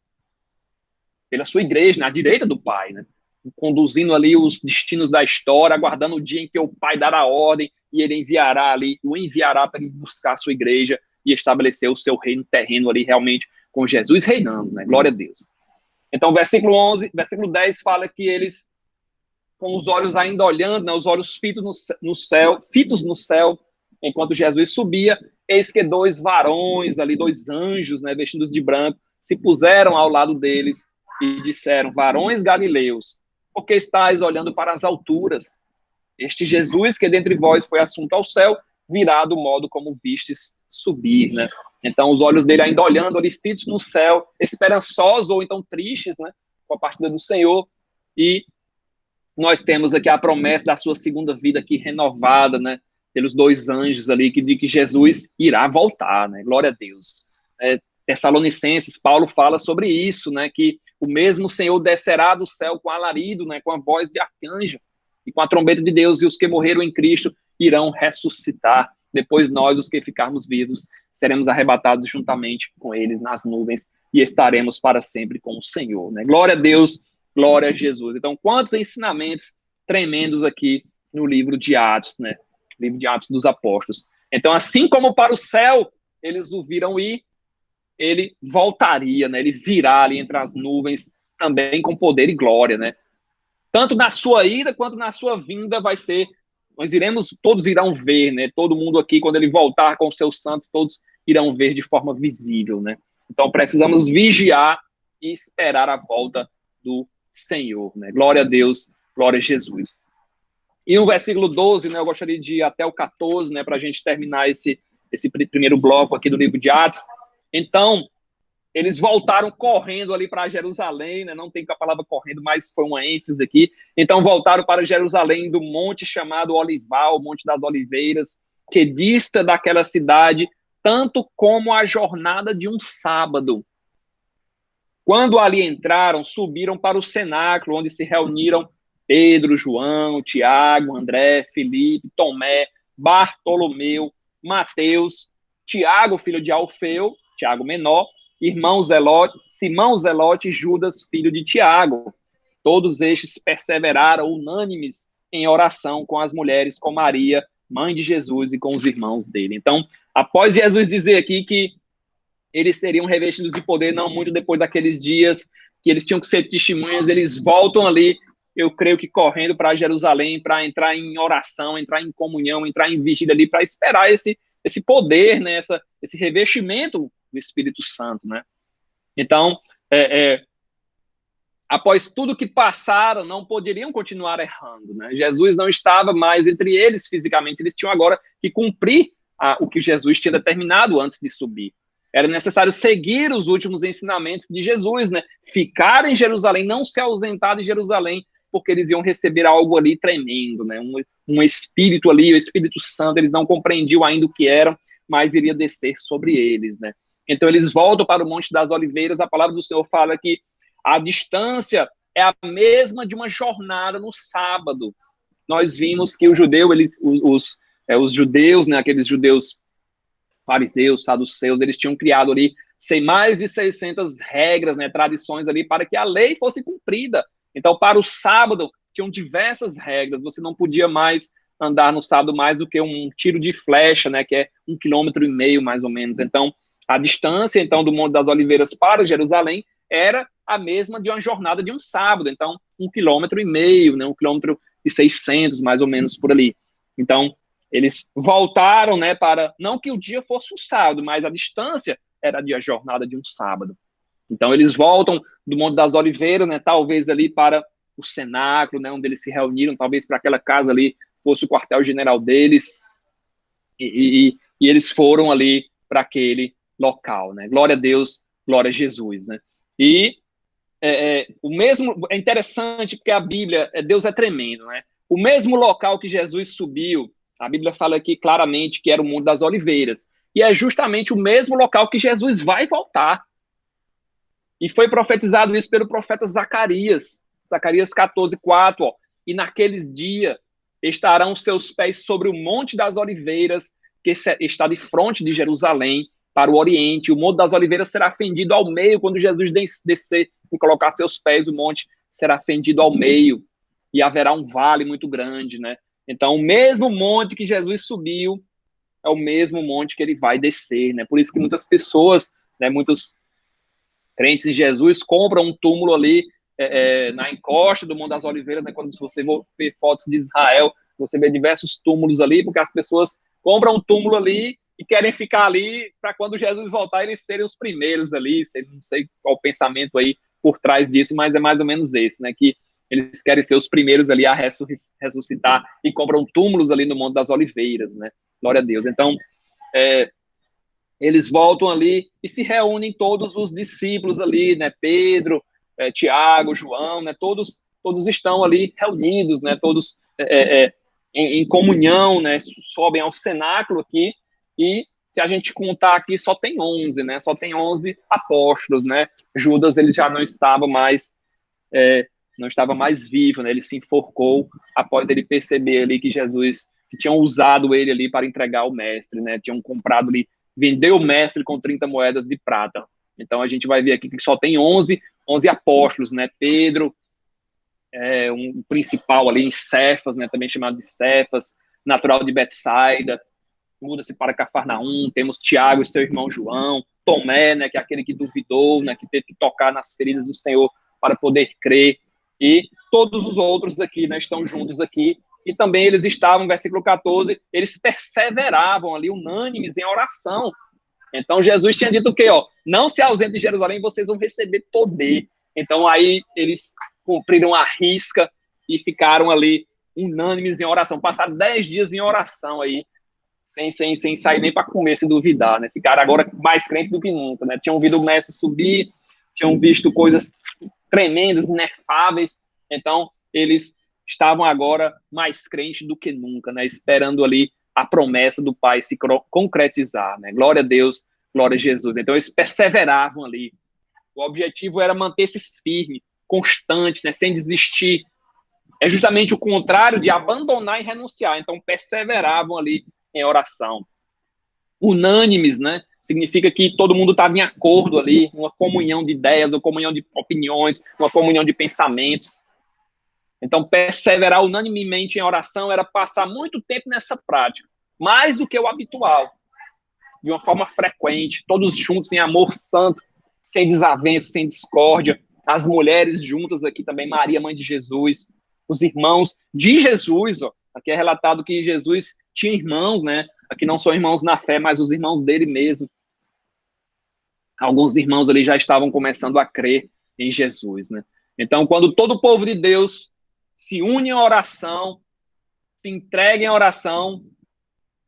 S2: pela sua igreja, na direita do Pai, né, conduzindo ali os destinos da história, aguardando o dia em que o Pai dará ordem e ele o enviará para ele buscar a sua igreja e estabelecer o seu reino terreno ali realmente com Jesus reinando, né? Glória a Deus. Então, versículo 10 fala que eles, com os olhos ainda olhando, né, os olhos fitos no céu, enquanto Jesus subia, eis que dois varões ali, dois anjos, né, vestidos de branco, se puseram ao lado deles e disseram: varões galileus, por que estáis olhando para as alturas? Este Jesus que dentre vós foi assunto ao céu, virá do modo como vistes subir, né? Então, os olhos dele ainda olhando ali, fitos no céu, esperançosos ou então tristes, né? Com a partida do Senhor. E nós temos aqui a promessa da sua segunda vida aqui renovada, né? Pelos dois anjos ali, de que Jesus irá voltar, né? Glória a Deus. Tessalonicenses, Paulo fala sobre isso, né? Que o mesmo Senhor descerá do céu com alarido, né? Com a voz de arcanjo e com a trombeta de Deus, e os que morreram em Cristo irão ressuscitar. Depois nós, os que ficarmos vivos, seremos arrebatados juntamente com eles nas nuvens e estaremos para sempre com o Senhor, né? Glória a Deus, glória a Jesus. Então, quantos ensinamentos tremendos aqui no livro de Atos, né? Livro de Atos dos Apóstolos. Então, assim como para o céu eles o viram ir, ele voltaria, né? Ele virá ali entre as nuvens também com poder e glória, né? Tanto na sua ida quanto na sua vinda vai ser, todos irão ver, né? Todo mundo aqui, quando ele voltar com os seus santos, todos irão ver de forma visível, né? Então precisamos vigiar e esperar a volta do Senhor, né? Glória a Deus, glória a Jesus. E no versículo 12, né, eu gostaria de ir até o 14, né, para a gente terminar esse primeiro bloco aqui do livro de Atos. Então, eles voltaram correndo ali para Jerusalém, né? Não tem com a palavra correndo, mas foi uma ênfase aqui. Então voltaram para Jerusalém, do monte chamado Olival, Monte das Oliveiras, que dista daquela cidade tanto como a jornada de um sábado. Quando ali entraram, subiram para o cenáculo, onde se reuniram Pedro, João, Tiago, André, Filipe, Tomé, Bartolomeu, Mateus, Tiago, filho de Alfeu, Tiago menor, Simão Zelote e Judas, filho de Tiago. Todos estes perseveraram unânimes em oração com as mulheres, com Maria, mãe de Jesus, e com os irmãos dele. Então, após Jesus dizer aqui que eles seriam revestidos de poder, não muito depois daqueles dias, que eles tinham que ser testemunhas, eles voltam ali, eu creio que correndo para Jerusalém, para entrar em oração, entrar em comunhão, entrar em vigília ali, para esperar esse poder, né, esse revestimento do Espírito Santo, né? Então, após tudo que passaram, não poderiam continuar errando, né? Jesus não estava mais entre eles fisicamente, eles tinham agora que cumprir o que Jesus tinha determinado antes de subir. Era necessário seguir os últimos ensinamentos de Jesus, né? Ficar em Jerusalém, não se ausentar de Jerusalém, porque eles iam receber algo ali tremendo, né? Um espírito ali, o Espírito Santo, eles não compreendiam ainda o que eram, mas iria descer sobre eles, né? Então eles voltam para o Monte das Oliveiras, a palavra do Senhor fala que a distância é a mesma de uma jornada no sábado. Nós vimos que os judeus, né, aqueles judeus fariseus, saduceus, eles tinham criado ali mais de 600 regras, né, tradições ali, para que a lei fosse cumprida. Então, para o sábado, tinham diversas regras. Você não podia mais andar no sábado mais do que um tiro de flecha, né, que é 1,5 km, mais ou menos. Então, a distância, então, do Monte das Oliveiras para Jerusalém era a mesma de uma jornada de um sábado. Então, 1,5 km, né, 1,6 km, mais ou menos, por ali. Então, eles voltaram, né, para, não que o dia fosse um sábado, mas a distância era de a jornada de um sábado. Então, eles voltam do Monte das Oliveiras, né, talvez ali para o cenáculo, né, onde eles se reuniram, talvez para aquela casa ali fosse o quartel-general deles, e eles foram ali para aquele local, né? Glória a Deus, glória a Jesus, né? E o mesmo, é interessante porque a Bíblia, Deus é tremendo, né? O mesmo local que Jesus subiu, a Bíblia fala aqui claramente que era o Monte das Oliveiras, e é justamente o mesmo local que Jesus vai voltar. E foi profetizado isso pelo profeta Zacarias 14:4, ó. E naqueles dias estarão seus pés sobre o Monte das Oliveiras, que está de frente de Jerusalém, para o Oriente. O Monte das Oliveiras será fendido ao meio. Quando Jesus descer e colocar seus pés, o monte será fendido ao meio, e haverá um vale muito grande, né? Então, o mesmo monte que Jesus subiu é o mesmo monte que ele vai descer, né? Por isso que muitas pessoas, né, muitos crentes em Jesus, compram um túmulo ali na encosta do Monte das Oliveiras, né? Quando você ver fotos de Israel, você vê diversos túmulos ali, porque as pessoas compram um túmulo ali e querem ficar ali para quando Jesus voltar, eles serem os primeiros ali. Não sei qual o pensamento aí por trás disso, mas é mais ou menos esse, né? Que eles querem ser os primeiros ali a ressuscitar e compram túmulos ali no Monte das Oliveiras, né? Glória a Deus. Então, eles voltam ali e se reúnem todos os discípulos ali, né? Pedro, Tiago, João, né? Todos estão ali reunidos, né? Todos em comunhão, né? Sobem ao cenáculo aqui, e se a gente contar aqui, só tem 11, né? Só tem 11 apóstolos, né? Judas, ele já não estava mais vivo, né? Ele se enforcou após ele perceber ali que Jesus, que tinham usado ele ali para entregar o mestre, né? Tinham comprado ali, vendeu o mestre com 30 moedas de prata. Então a gente vai ver aqui que só tem 11 apóstolos, né? Pedro, um principal ali em Cefas, né? Também chamado de Cefas, natural de Betsaida, muda-se para Cafarnaum. Temos Tiago e seu irmão João, Tomé, né? Que é aquele que duvidou, né? Que teve que tocar nas feridas do Senhor para poder crer. E todos os outros aqui, né? Estão juntos aqui. E também eles estavam, versículo 14, eles perseveravam ali, unânimes em oração. Então, Jesus tinha dito o quê? Ó, não se ausente de Jerusalém, vocês vão receber poder. Então, aí, eles cumpriram a risca e ficaram ali, unânimes em oração. Passaram 10 dias em oração aí, sem sair nem para comer, se duvidar, né? Ficaram agora mais crentes do que nunca, né? Tinham ouvido o mestre subir, tinham visto coisas tremendas, inefáveis. Então, eles estavam agora mais crentes do que nunca, né? Esperando ali a promessa do Pai se concretizar, né? Glória a Deus, glória a Jesus. Então, eles perseveravam ali. O objetivo era manter-se firme, constante, né? Sem desistir. É justamente o contrário de abandonar e renunciar. Então, perseveravam ali em oração. unânimes, né? Significa que todo mundo estava em acordo ali, uma comunhão de ideias, uma comunhão de opiniões, uma comunhão de pensamentos. Então, perseverar unanimemente em oração era passar muito tempo nessa prática, mais do que o habitual, de uma forma frequente, todos juntos em amor santo, sem desavença, sem discórdia, as mulheres juntas aqui também, Maria, mãe de Jesus, os irmãos de Jesus, ó, aqui é relatado que Jesus tinha irmãos, né? Aqui não são irmãos na fé, mas os irmãos dele mesmo. Alguns irmãos ali já estavam começando a crer em Jesus, né? Então, quando todo o povo de Deus se une em oração, se entrega em oração,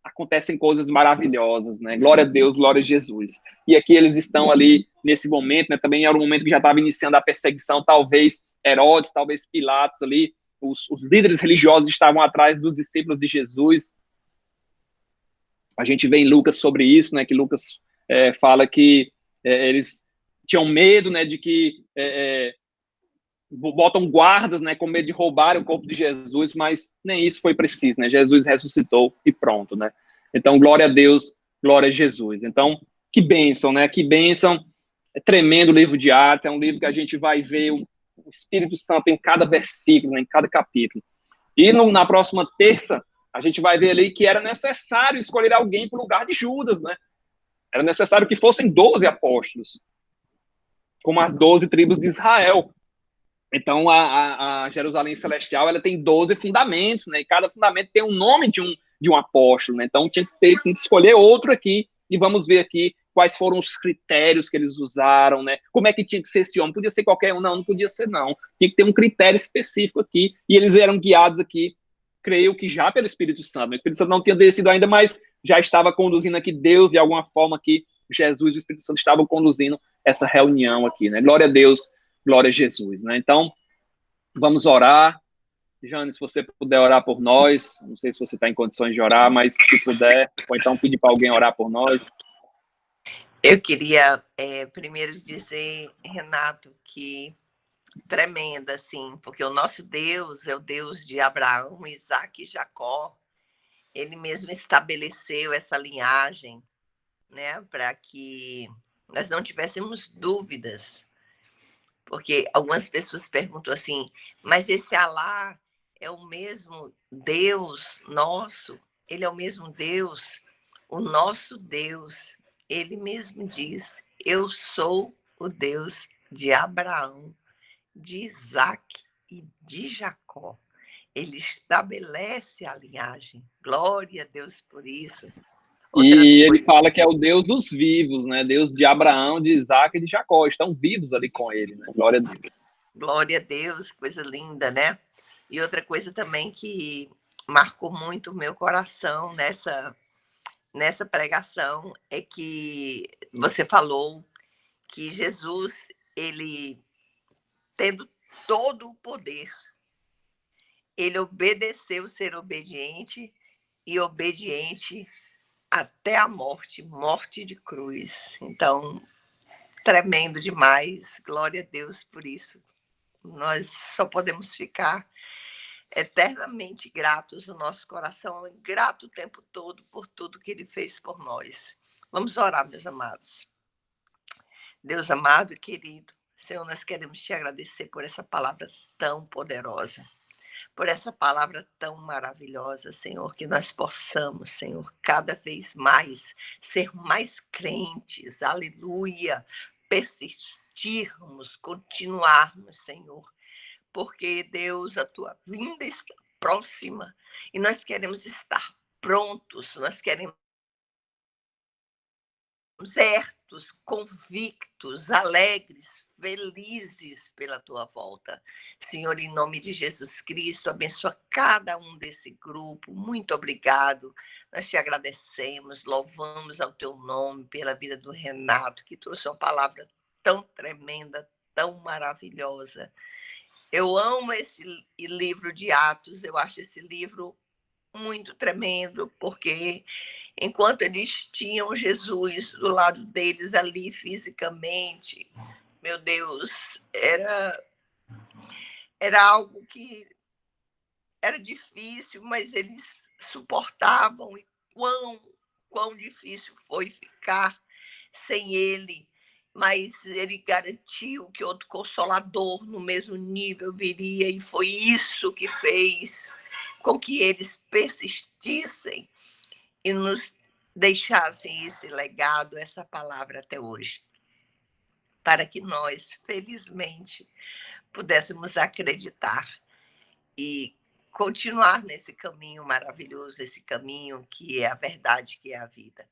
S2: acontecem coisas maravilhosas, né? Glória a Deus, glória a Jesus. E aqui eles estão ali nesse momento, né? Também era um momento que já estava iniciando a perseguição, talvez Herodes, talvez Pilatos ali, os líderes religiosos estavam atrás dos discípulos de Jesus. A gente vê em Lucas sobre isso, né? Que Lucas fala que eles tinham medo, né? De que botam guardas, né? Com medo de roubarem o corpo de Jesus, mas nem isso foi preciso, né? Jesus ressuscitou e pronto, né? Então, glória a Deus, glória a Jesus. Então, que bênção, né? Que bênção. É tremendo o livro de Atos, é um livro que a gente vai ver o Espírito Santo em cada versículo, né, em cada capítulo. E na próxima terça, a gente vai ver ali que era necessário escolher alguém para o lugar de Judas, né? Era necessário que fossem 12 apóstolos, como as 12 tribos de Israel. Então, a Jerusalém Celestial, ela tem 12 fundamentos, né? E cada fundamento tem um nome de um apóstolo, né? Então, tinha que escolher outro aqui, e vamos ver aqui quais foram os critérios que eles usaram, né? Como é que tinha que ser esse homem? Podia ser qualquer um? Não podia ser, não. Tinha que ter um critério específico aqui, e eles eram guiados aqui, creio que já pelo Espírito Santo. O Espírito Santo não tinha descido ainda, mas já estava conduzindo aqui Deus, de alguma forma aqui, Jesus e o Espírito Santo estavam conduzindo essa reunião aqui, né? Glória a Deus, glória a Jesus, né? Então, vamos orar. Jane, se você puder orar por nós, não sei se você está em condições de orar, mas se puder, ou então pedir para alguém orar por nós.
S3: Eu queria primeiro dizer, Renato, que tremenda, assim, porque o nosso Deus é o Deus de Abraão, Isaac e Jacó. Ele mesmo estabeleceu essa linhagem, né, para que nós não tivéssemos dúvidas. Porque algumas pessoas perguntam assim, mas esse Alá é o mesmo Deus nosso? Ele é o mesmo Deus? O nosso Deus, ele mesmo diz, eu sou o Deus de Abraão, de Isaac e de Jacó. Ele estabelece a linhagem. Glória a Deus por isso.
S2: E ele fala que é o Deus dos vivos, né? Deus de Abraão, de Isaac e de Jacó. Estão vivos ali com ele, né? Glória a Deus.
S3: Glória a Deus, coisa linda, né? E outra coisa também que marcou muito o meu coração nessa pregação é que você falou que Jesus, ele tendo todo o poder, ele obedeceu ser obediente e obediente até a morte, morte de cruz. Então, tremendo demais. Glória a Deus por isso. Nós só podemos ficar eternamente gratos, o nosso coração é grato o tempo todo por tudo que ele fez por nós. Vamos orar, meus amados. Deus amado e querido, Senhor, nós queremos te agradecer por essa palavra tão poderosa, por essa palavra tão maravilhosa, Senhor, que nós possamos, Senhor, cada vez mais ser mais crentes, aleluia, persistirmos, continuarmos, Senhor, porque, Deus, a tua vinda está próxima e nós queremos estar prontos, nós queremos certos, convictos, alegres, felizes pela tua volta. Senhor, em nome de Jesus Cristo, abençoa cada um desse grupo. Muito obrigado. Nós te agradecemos, louvamos ao teu nome pela vida do Renato, que trouxe uma palavra tão tremenda, tão maravilhosa. Eu amo esse livro de Atos, eu acho esse livro muito tremendo, porque enquanto eles tinham Jesus do lado deles ali fisicamente, meu Deus, era algo que era difícil, mas eles suportavam. E quão quão difícil foi ficar sem ele, mas ele garantiu que outro consolador no mesmo nível viria, e foi isso que fez com que eles persistissem e nos deixassem esse legado, essa palavra até hoje, para que nós, felizmente, pudéssemos acreditar e continuar nesse caminho maravilhoso, esse caminho que é a verdade, que é a vida.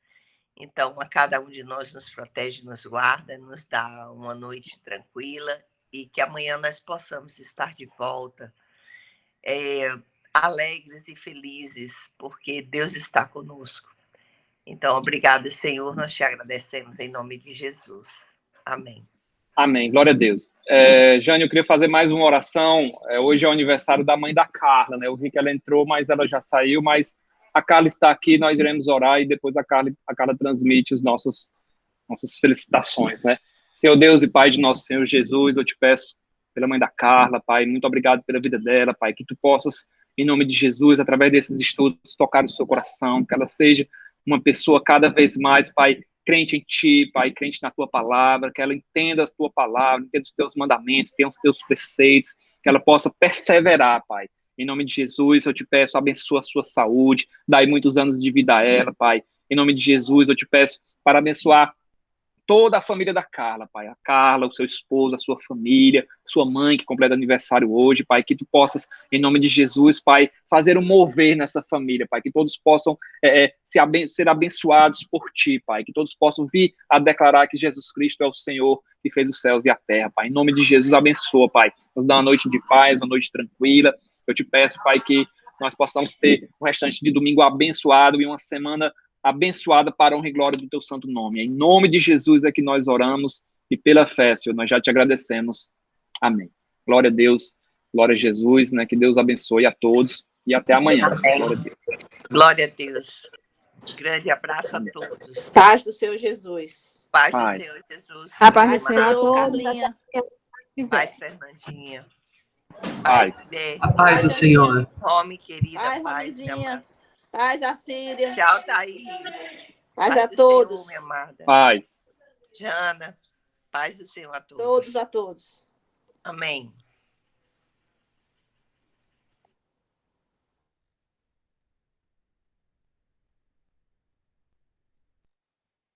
S3: Então, a cada um de nós nos protege, nos guarda, nos dá uma noite tranquila, e que amanhã nós possamos estar de volta, alegres e felizes, porque Deus está conosco. Então, obrigada, Senhor, nós te agradecemos em nome de Jesus. Amém.
S2: Amém, glória a Deus. Jane, eu queria fazer mais uma oração. Hoje é o aniversário da mãe da Carla, né? Eu vi que ela entrou, mas ela já saiu, mas a Carla está aqui, nós iremos orar e depois a Carla transmite nossas felicitações, né? Senhor Deus e Pai de nosso Senhor Jesus, eu te peço pela mãe da Carla, Pai, muito obrigado pela vida dela, Pai, que tu possas, em nome de Jesus, através desses estudos, tocar o seu coração, que ela seja uma pessoa cada vez mais, Pai, crente em Ti, Pai, crente na Tua palavra, que ela entenda a Tua palavra, entenda os Teus mandamentos, tenha os Teus preceitos, que ela possa perseverar, Pai. Em nome de Jesus, eu te peço, abençoa a sua saúde, dai muitos anos de vida a ela, Pai. Em nome de Jesus, eu te peço para abençoar toda a família da Carla, Pai. A Carla, o seu esposo, a sua família, sua mãe, que completa aniversário hoje, Pai. Que tu possas, em nome de Jesus, Pai, fazer um mover nessa família, Pai. Que todos possam ser abençoados por Ti, Pai. Que todos possam vir a declarar que Jesus Cristo é o Senhor que fez os céus e a terra, Pai. Em nome de Jesus, abençoa, Pai. Nos dá uma noite de paz, uma noite tranquila. Eu te peço, Pai, que nós possamos ter o restante de domingo abençoado e uma semana abençoada para a honra e glória do teu santo nome. Em nome de Jesus é que nós oramos e pela fé, Senhor, nós já te agradecemos. Amém. Glória a Deus, glória a Jesus, né? Que Deus abençoe a todos e até amanhã.
S3: Amém.
S2: Glória a Deus.
S3: Glória a Deus. Grande abraço a todos.
S4: Paz do Senhor Jesus.
S3: Paz do
S2: Paz.
S3: Senhor Jesus.
S5: A paz do Senhor a
S4: Senhor,
S5: todos.
S4: Carlinha.
S3: Paz, Fernandinha.
S2: Paz.
S1: A paz do Senhor.
S3: Rome, querida.
S4: Paz,
S3: Paz, minha
S4: Romizinha.
S3: amada.
S4: Paz, Assíria.
S3: Tchau, Thaís.
S4: Paz a
S3: do
S4: todos.
S3: Senhor, minha amada.
S2: Paz.
S3: Jana. Paz do Senhor a todos.
S4: Todos a todos.
S3: Amém.